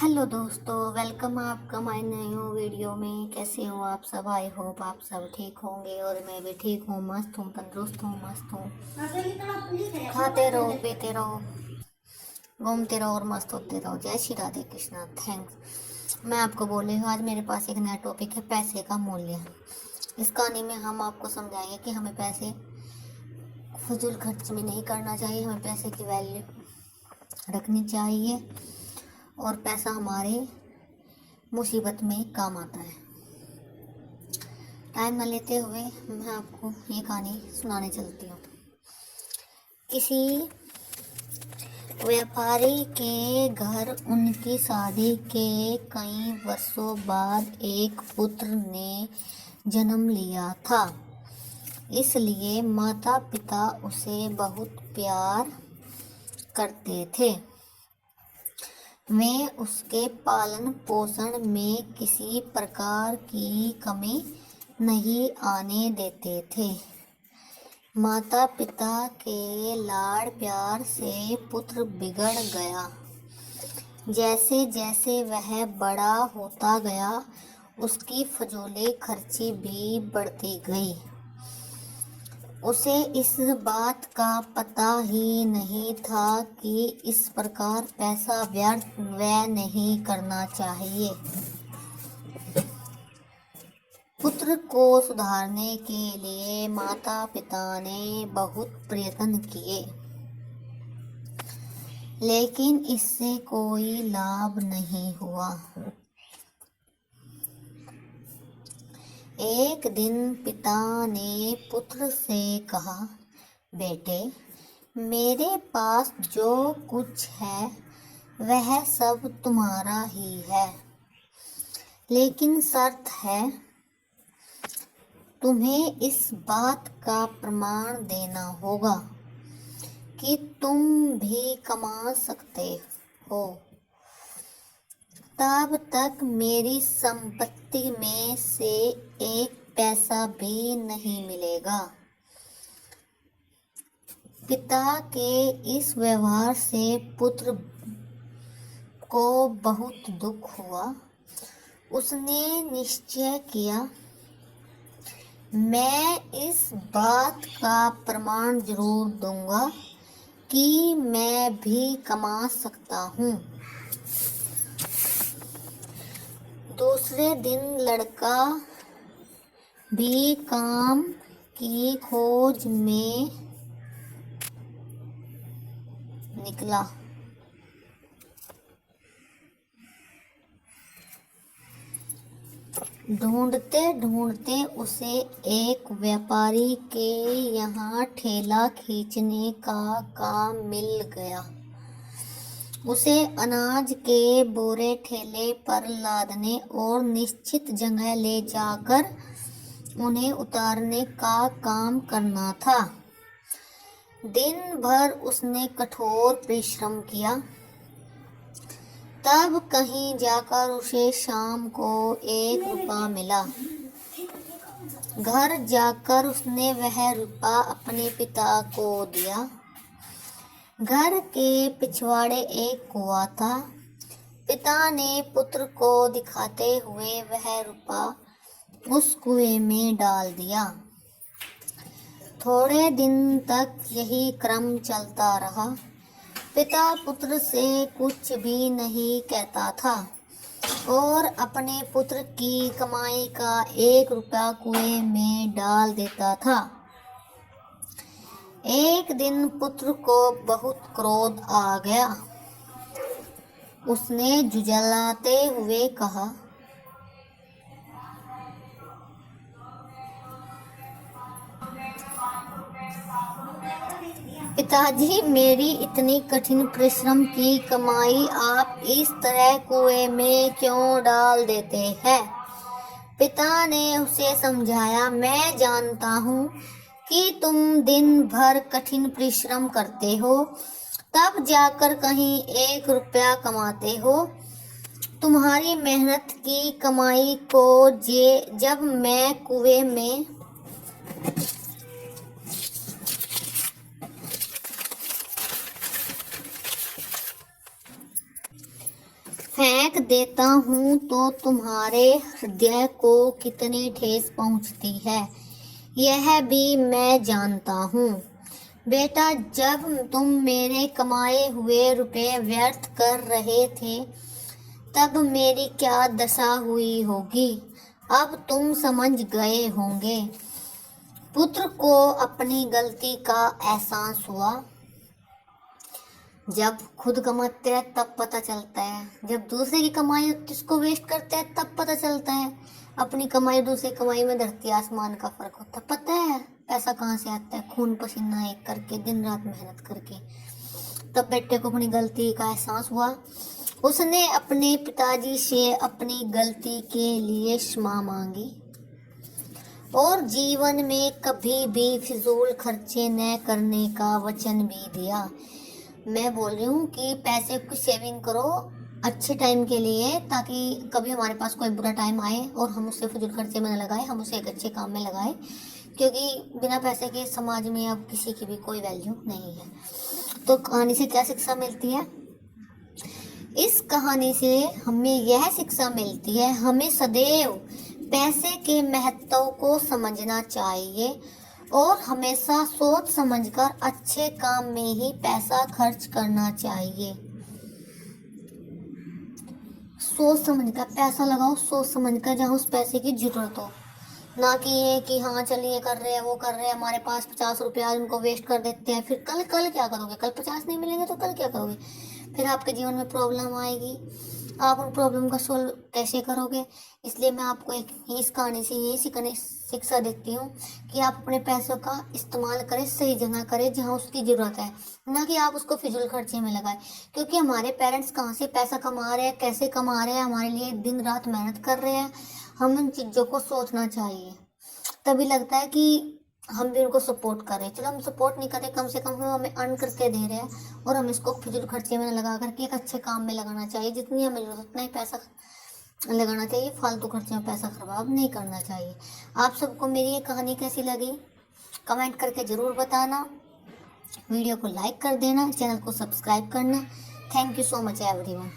Hello दोस्तों, welcome आपका हमारे नए वीडियो में। कैसे हो आप सब? आई होप आप सब ठीक होंगे और मैं भी ठीक हूँ, मस्त हूँ, तंदुरुस्त हूँ, मस्त हूँ। खाते रहो, पीते रहो, घूमते रहो और मस्त होते रहो। जय श्री राधे कृष्णा। थैंक्स। मैं आपको बोल रही हूँ, आज मेरे पास एक नया टॉपिक है, पैसे का मूल्य। इस कहानी में हम आपको समझाएंगे कि हमें पैसे फजूल खर्च में नहीं करना चाहिए, हमें पैसे की वैल्यू रखनी चाहिए और पैसा हमारे मुसीबत में काम आता है। टाइम न लेते हुए मैं आपको ये कहानी सुनाने चलती हूँ। किसी व्यापारी के घर उनकी शादी के कई वर्षों बाद एक पुत्र ने जन्म लिया था। इसलिए माता पिता उसे बहुत प्यार करते थे। वे उसके पालन पोषण में किसी प्रकार की कमी नहीं आने देते थे। माता पिता के लाड़ प्यार से पुत्र बिगड़ गया। जैसे जैसे वह बड़ा होता गया, उसकी फजूल खर्ची भी बढ़ती गई। उसे इस बात का पता ही नहीं था कि इस प्रकार पैसा व्यर्थ व्यय नहीं करना चाहिए। पुत्र को सुधारने के लिए माता पिता ने बहुत प्रयत्न किए, लेकिन इससे कोई लाभ नहीं हुआ। एक दिन पिता ने पुत्र से कहा, बेटे, मेरे पास जो कुछ है वह सब तुम्हारा ही है, लेकिन शर्त है, तुम्हें इस बात का प्रमाण देना होगा कि तुम भी कमा सकते हो। तब तक मेरी संपत्ति में से एक पैसा भी नहीं मिलेगा। पिता के इस व्यवहार से पुत्र को बहुत दुख हुआ। उसने निश्चय किया, मैं इस बात का प्रमाण जरूर दूंगा कि मैं भी कमा सकता हूँ। दूसरे दिन लड़का भी काम की खोज में निकला। ढूंढते ढूंढते उसे एक व्यापारी के यहाँ ठेला खींचने का काम मिल गया। उसे अनाज के बोरे ठेले पर लादने और निश्चित जगह ले जाकर उन्हें उतारने का काम करना था। दिन भर उसने कठोर परिश्रम किया। तब कहीं जाकर उसे शाम को 1 रुपया मिला। घर जाकर उसने वह रुपया अपने पिता को दिया। घर के पिछवाड़े एक कुआं था। पिता ने पुत्र को दिखाते हुए वह रुपया उस कुएं में डाल दिया। थोड़े दिन तक यही क्रम चलता रहा। पिता पुत्र से कुछ भी नहीं कहता था और अपने पुत्र की कमाई का 1 रुपया कुएं में डाल देता था। एक दिन पुत्र को बहुत क्रोध आ गया। उसने झुंझलाते हुए कहा, पिताजी, मेरी इतनी कठिन परिश्रम की कमाई आप इस तरह कुएं में क्यों डाल देते हैं? पिता ने उसे समझाया, मैं जानता हूँ कि तुम दिन भर कठिन परिश्रम करते हो, तब जाकर कहीं 1 रुपया कमाते हो। तुम्हारी मेहनत की कमाई को जब मैं कुएं में फेंक फेंक देता हूँ तो तुम्हारे हृदय को कितनी ठेस पहुँचती है, यह भी मैं जानता हूँ। बेटा, जब तुम मेरे कमाए हुए रुपए व्यर्थ कर रहे थे, तब मेरी क्या दशा हुई होगी, अब तुम समझ गए होंगे। पुत्र को अपनी गलती का एहसास हुआ। जब खुद कमाते हैं तब पता चलता है, जब दूसरे की कमाई उसको वेस्ट करते हैं तब पता चलता है। अपनी कमाई दूसरी कमाई में धरती आसमान का फर्क होता है। पता है पैसा कहाँ से आता है? खून पसीना एक करके, दिन रात मेहनत करके। तब बेटे को अपनी गलती का एहसास हुआ। उसने अपने पिताजी से अपनी गलती के लिए क्षमा मांगी और जीवन में कभी भी फिजूल खर्चे न करने का वचन भी दिया। मैं बोल रही हूँ कि पैसे की सेविंग करो अच्छे टाइम के लिए, ताकि कभी हमारे पास कोई बुरा टाइम आए और हम उसे फिजूल खर्चे में न लगाए, हम उसे एक अच्छे काम में लगाए, क्योंकि बिना पैसे के समाज में अब किसी की भी कोई वैल्यू नहीं है। तो कहानी से क्या शिक्षा मिलती है? इस कहानी से हमें यह शिक्षा मिलती है, हमें सदैव पैसे के महत्व को समझना चाहिए और हमेशा सोच समझकर अच्छे काम में ही पैसा खर्च करना चाहिए। सोच समझकर पैसा लगाओ, सोच समझकर, जहाँ उस पैसे की जरूरत हो, ना कि ये कि हाँ चलिए कर रहे हैं, वो कर रहे हैं, हमारे पास 50 रुपये आज उनको वेस्ट कर देते हैं, फिर कल क्या करोगे? कल 50 नहीं मिलेंगे तो कल क्या करोगे? फिर आपके जीवन में प्रॉब्लम आएगी, आप उन प्रॉब्लम का सोल्व कैसे करोगे? इसलिए मैं आपको इस कहानी से यही शिक्षा देती हूँ कि आप अपने पैसों का इस्तेमाल करें, सही जगह करें जहाँ उसकी ज़रूरत है, ना कि आप उसको फिजूल खर्चे में लगाएं। क्योंकि हमारे पेरेंट्स कहाँ से पैसा कमा रहे हैं, कैसे कमा रहे हैं, हमारे लिए दिन रात मेहनत कर रहे हैं, हम उन चीज़ों को सोचना चाहिए। तभी लगता है कि हम भी उनको सपोर्ट कर रहे हैं। चलो हम सपोर्ट नहीं कर रहे, कम से कम हम हमें अर्न करके दे रहे हैं और हम इसको फिजूल खर्चे में लगा करके एक अच्छे काम में लगाना चाहिए। जितनी हमें जरूरत उतना ही पैसा लगाना चाहिए, फालतू खर्चे में पैसा खराब नहीं करना चाहिए। आप सबको मेरी ये कहानी कैसी लगी कमेंट करके ज़रूर बताना। वीडियो को लाइक कर देना, चैनल को सब्सक्राइब करना। Thank you so much everyone.